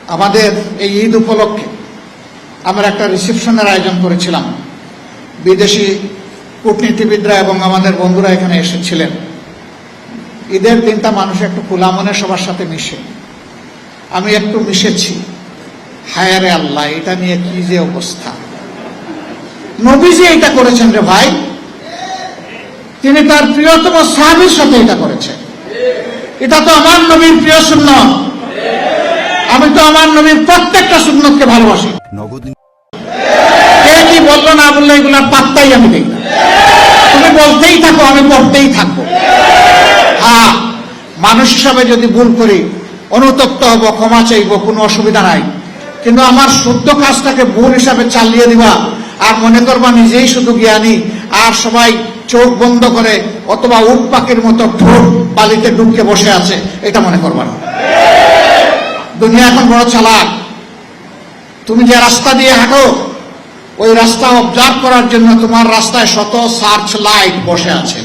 আমাদের এই ঈদ উপলক্ষে আমরা একটা রিসেপশনের আয়োজন করেছিলাম। বিদেশি কূটনীতিবিদরা এবং আমাদের বন্ধুরা এখানে এসেছিলেন। ঈদের দিনটা মানুষ একটু খোলা মনে সবার সাথে মিশে, আমি একটু মিশেছি। হায়ারে আল্লাহ, এটা নিয়ে কি যে অবস্থা! নবীজি এটা করেছেন রে ভাই, তিনি তার প্রিয়তম সাহাবীর সাথে এটা করেছেন। এটা তো আমার নবীর প্রিয় সুন্নাত। আমি তো আমার নবীর প্রত্যেকটা সুন্নতকে ভালোবাসি। কে কি বললো না বললো এগুলার পাত্তাই আমি দেই না। তুমি বলতেই থাকো, আমি পড়তেই থাকবো। হ্যাঁ, মানুষ হিসাবে যদি ভুল করি অনুতপ্ত হব, ক্ষমা চাইব, কোনো অসুবিধা নাই। কিন্তু আমার শুদ্ধ কাজটাকে ভুল হিসাবে চালিয়ে দিবা আর মনে করবা নিজেই শুধু জ্ঞানী, আর সবাই চোখ বন্ধ করে অথবা উট পাখির মতো ঠোঁট বালিতে ডুবকে বসে আছে, এটা মনে করবা না। দুনিয়া এখন বড় চালাক। তুমি যে রাস্তা দিয়ে হাঁটো ওই রাস্তা অবজার্ভ করার জন্য তোমার রাস্তায় শত সার্চ লাইট বসে আছে।